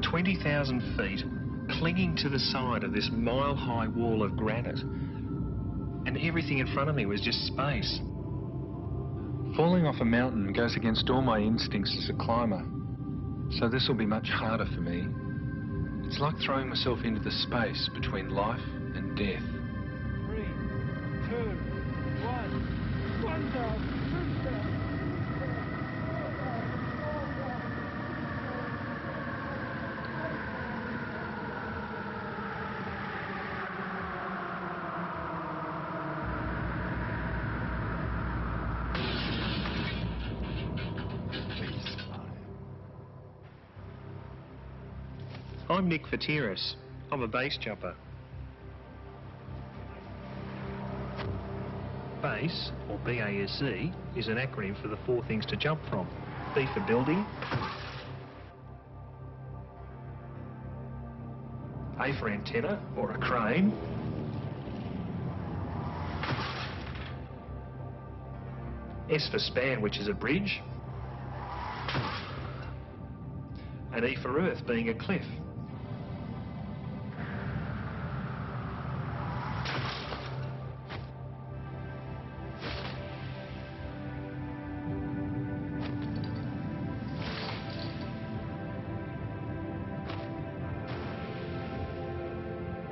20,000 feet, clinging to the side of this mile-high wall of granite, and everything in front of me was just space. Falling off a mountain goes against all my instincts as a climber, so this will be much harder for me. It's like throwing myself into the space between life and death. 3, 2, 1 down. I'm Nick Fatiris. I'm a base jumper. BASE, or B-A-S-E, is an acronym for the 4 things to jump from. B for building, A for antenna, or a crane, S for span, which is a bridge, and E for earth, being a cliff.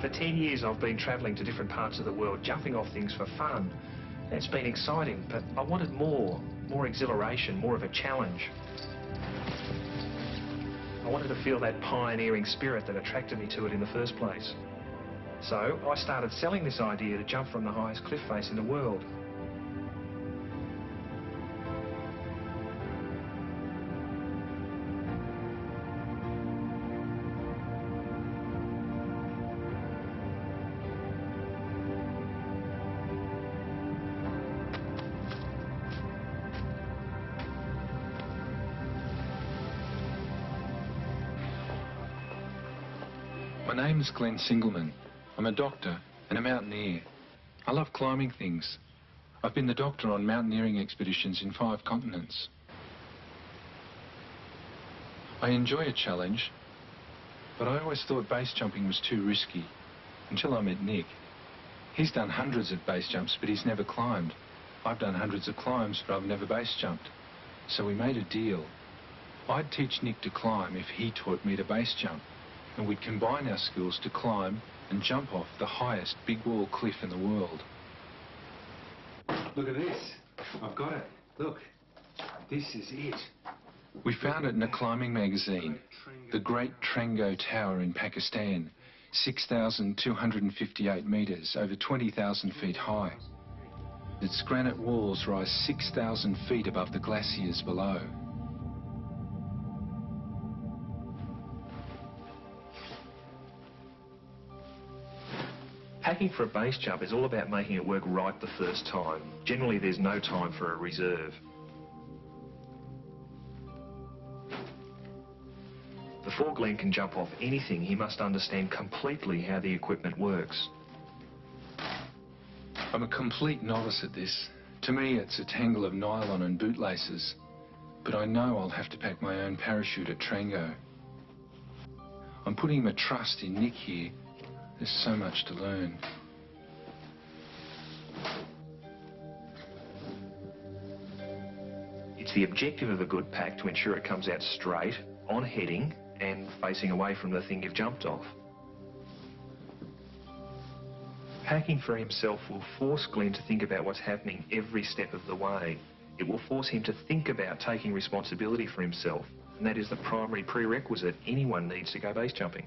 For 10 years I've been travelling to different parts of the world, jumping off things for fun. It's been exciting, but I wanted more exhilaration, more of a challenge. I wanted to feel that pioneering spirit that attracted me to it in the first place. So I started selling this idea to jump from the highest cliff face in the world. My name is Singleman. I'm a doctor and a mountaineer. I love climbing things. I've been the doctor on mountaineering expeditions in 5 continents. I enjoy a challenge, but I always thought base jumping was too risky, until I met Nick. He's done hundreds of base jumps, but he's never climbed. I've done hundreds of climbs, but I've never base jumped. So we made a deal. I'd teach Nick to climb if he taught me to base jump, and we'd combine our skills to climb and jump off the highest big wall cliff in the world. Look at this. I've got it. Look. This is it. We found it in a climbing magazine. The Great Trango Tower in Pakistan. 6,258 metres, over 20,000 feet high. Its granite walls rise 6,000 feet above the glaciers below. Packing for a base jump is all about making it work right the first time. Generally, there's no time for a reserve. Before Glenn can jump off anything, he must understand completely how the equipment works. I'm a complete novice at this. To me, it's a tangle of nylon and bootlaces. But I know I'll have to pack my own parachute at Trango. I'm putting my trust in Nick here. There's so much to learn. It's the objective of a good pack to ensure it comes out straight, on heading, and facing away from the thing you've jumped off. Packing for himself will force Glenn to think about what's happening every step of the way. It will force him to think about taking responsibility for himself, and that is the primary prerequisite anyone needs to go base jumping.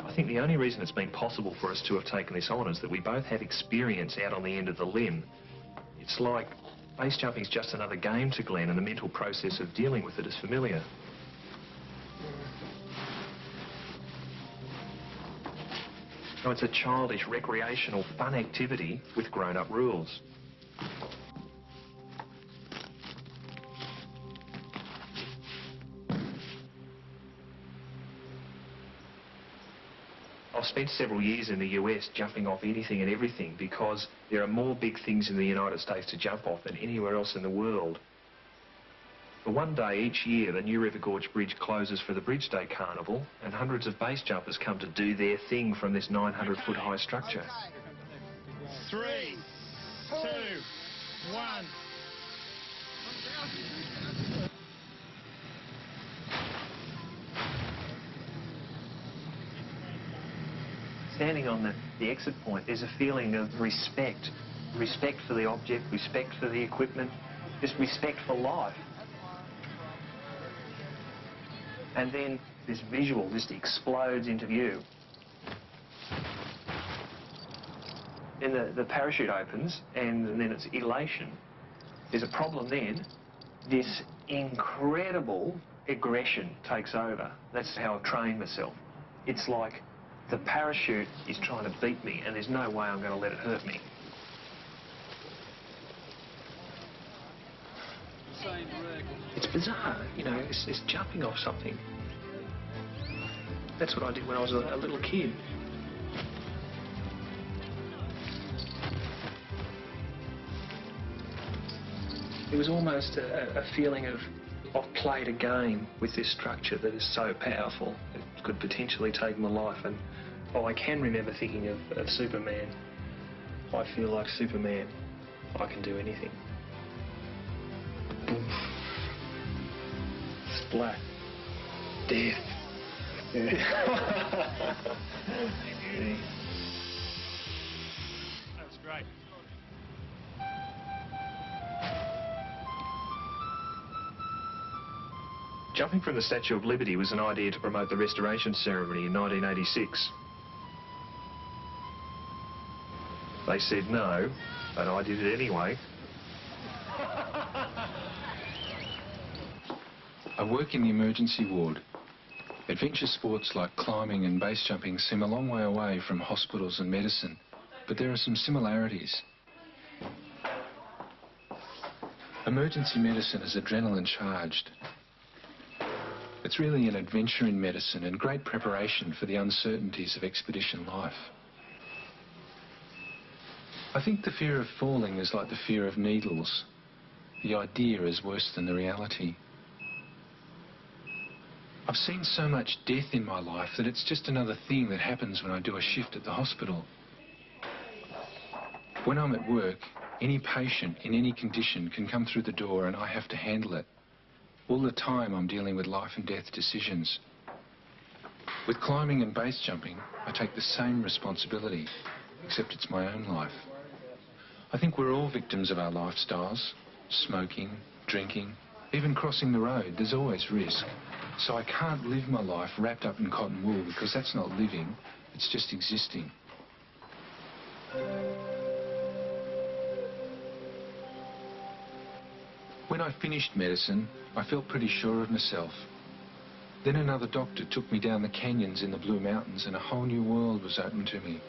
I think the only reason it's been possible for us to have taken this on is that we both have experience out on the end of the limb. It's like base jumping's just another game to Glenn, and the mental process of dealing with it is familiar. So it's a childish, recreational, fun activity with grown-up rules. I've spent several years in the US jumping off anything and everything because there are more big things in the United States to jump off than anywhere else in the world. For one day each year, the New River Gorge Bridge closes for the Bridge Day Carnival, and hundreds of base jumpers come to do their thing from this 900-foot high structure. 3, 2, 1. Standing on the exit point, there's a feeling of respect. Respect for the object, respect for the equipment, just respect for life. And then this visual just explodes into view. Then the parachute opens, and then it's elation. There's a problem then. This incredible aggression takes over. That's how I've trained myself. It's like the parachute is trying to beat me, and there's no way I'm going to let it hurt me. It's bizarre, you know, it's jumping off something. That's what I did when I was a little kid. It was almost a feeling of, I've played a game with this structure that is so powerful, it could potentially take my life. And I can remember thinking of Superman. I feel like Superman. I can do anything. Boom. Splat. Death. Yeah. That was great. Jumping from the Statue of Liberty was an idea to promote the restoration ceremony in 1986. They said no, but I did it anyway. I work in the emergency ward. Adventure sports like climbing and base jumping seem a long way away from hospitals and medicine, but there are some similarities. Emergency medicine is adrenaline charged. It's really an adventure in medicine and great preparation for the uncertainties of expedition life. I think the fear of falling is like the fear of needles. The idea is worse than the reality. I've seen so much death in my life that it's just another thing that happens when I do a shift at the hospital. When I'm at work, any patient in any condition can come through the door and I have to handle it. All the time I'm dealing with life and death decisions. With climbing and base jumping, I take the same responsibility, except it's my own life. I think we're all victims of our lifestyles. Smoking, drinking, even crossing the road, there's always risk. So I can't live my life wrapped up in cotton wool because that's not living, it's just existing. When I finished medicine, I felt pretty sure of myself. Then another doctor took me down the canyons in the Blue Mountains and a whole new world was open to me.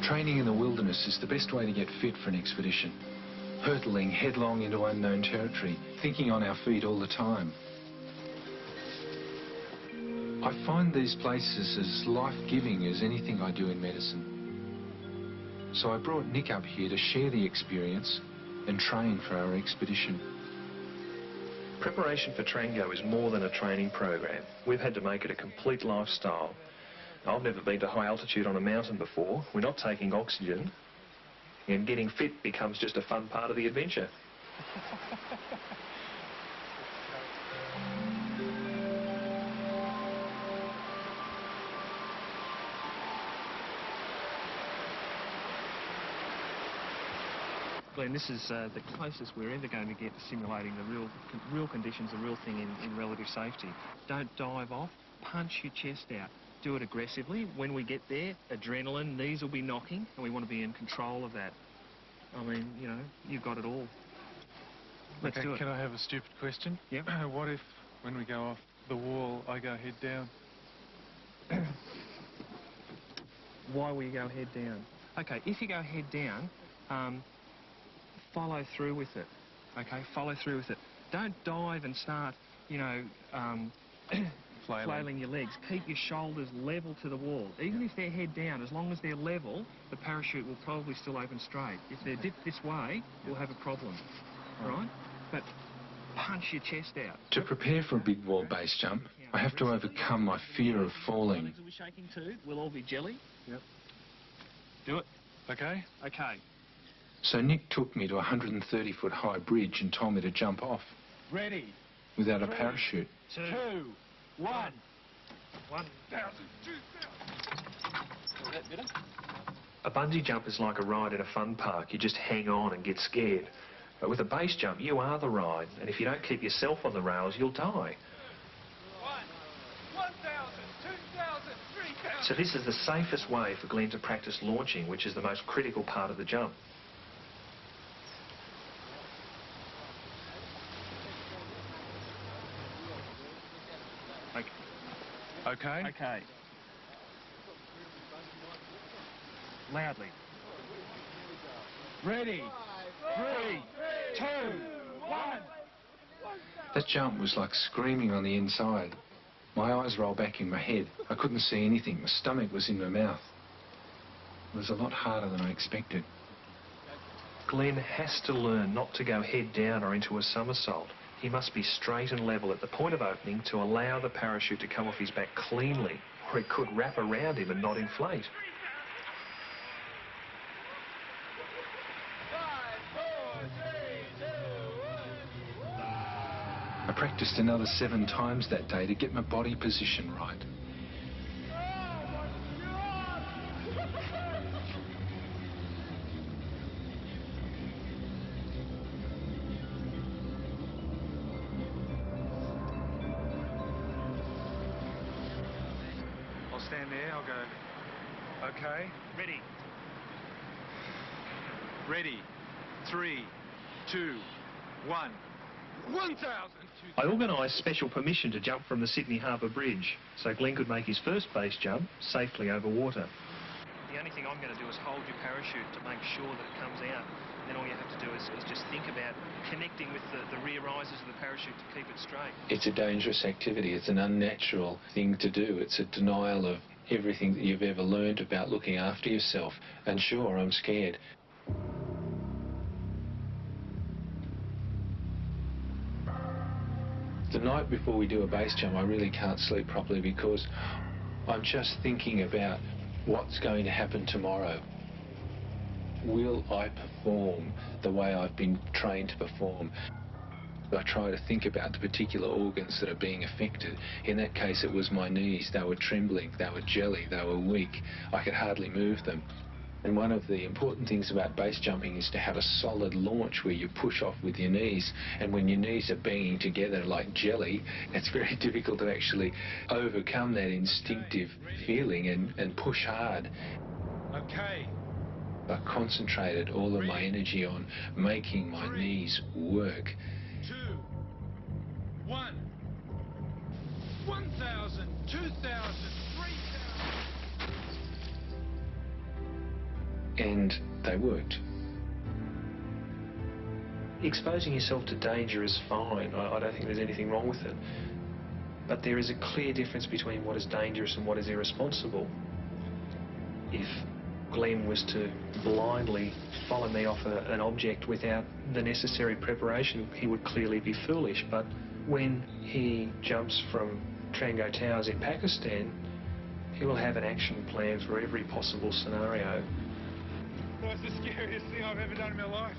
Training in the wilderness is the best way to get fit for an expedition. Hurtling headlong into unknown territory, thinking on our feet all the time. I find these places as life-giving as anything I do in medicine. So I brought Nick up here to share the experience and train for our expedition. Preparation for Trango is more than a training program. We've had to make it a complete lifestyle. I've never been to high altitude on a mountain before. We're not taking oxygen. And getting fit becomes just a fun part of the adventure. Glenn, this is the closest we're ever going to get to simulating the real conditions, the real thing in relative safety. Don't dive off, punch your chest out. Do it aggressively. When we get there, adrenaline, knees will be knocking, and we want to be in control of that. I mean, you know, you've got it all. Let's do it. Can I have a stupid question? Yep. What if, when we go off the wall, I go head down? Why will you go head down? Okay, if you go head down, follow through with it. Okay, follow through with it. Don't dive and start, you know, flailing your legs. Keep your shoulders level to the wall. Even if they're head down, as long as they're level, the parachute will probably still open straight. If they're dipped this way, we'll have a problem, right? But punch your chest out. To prepare for a big wall base jump, I have to overcome my fear of falling. Legs will be shaking too. We'll all be jelly. Yep. Do it. Okay? Okay. So Nick took me to a 130-foot high bridge and told me to jump off Ready. without a parachute. 2, 1. 1,000. A bungee jump is like a ride in a fun park. You just hang on and get scared. But with a base jump, you are the ride, and if you don't keep yourself on the rails, you'll die. 1,000, 2,000, 3,000. So this is the safest way for Glenn to practice launching, which is the most critical part of the jump. Okay. Okay. Loudly. Ready. 3, 2, 1. That jump was like screaming on the inside. My eyes rolled back in my head. I couldn't see anything. My stomach was in my mouth. It was a lot harder than I expected. Glenn has to learn not to go head down or into a somersault. He must be straight and level at the point of opening to allow the parachute to come off his back cleanly, or it could wrap around him and not inflate. 5, 4, 3, 2, 1. I practiced another 7 times that day to get my body position right. I'll stand there. I'll go. Okay. Ready. Ready. 3, 2, 1. 1,000. I organised special permission to jump from the Sydney Harbour Bridge, so Glenn could make his first base jump safely over water. The only thing I'm going to do is hold your parachute to make sure that it comes out. Then all you have to do is just think about connecting with the rear risers of the parachute to keep it straight. It's a dangerous activity. It's an unnatural thing to do. It's a denial of everything that you've ever learned about looking after yourself. And sure, I'm scared. The night before we do a base jump, I really can't sleep properly because I'm just thinking about what's going to happen tomorrow. Will I perform the way I've been trained to perform? I try to think about the particular organs that are being affected. In that case, it was my knees. They were trembling, they were jelly, they were weak. I could hardly move them. And one of the important things about base jumping is to have a solid launch where you push off with your knees. And when your knees are banging together like jelly, it's very difficult to actually overcome that instinctive feeling and push hard. Okay. I concentrated all of my energy on making my knees work. 2, 1. 1,000, 2,000, 3,000. And they worked. Exposing yourself to danger is fine. I don't think there's anything wrong with it. But there is a clear difference between what is dangerous and what is irresponsible. If Glenn was to blindly follow me off an object without the necessary preparation, he would clearly be foolish. But when he jumps from Trango Towers in Pakistan, he will have an action plan for every possible scenario. That's the scariest thing I've ever done in my life.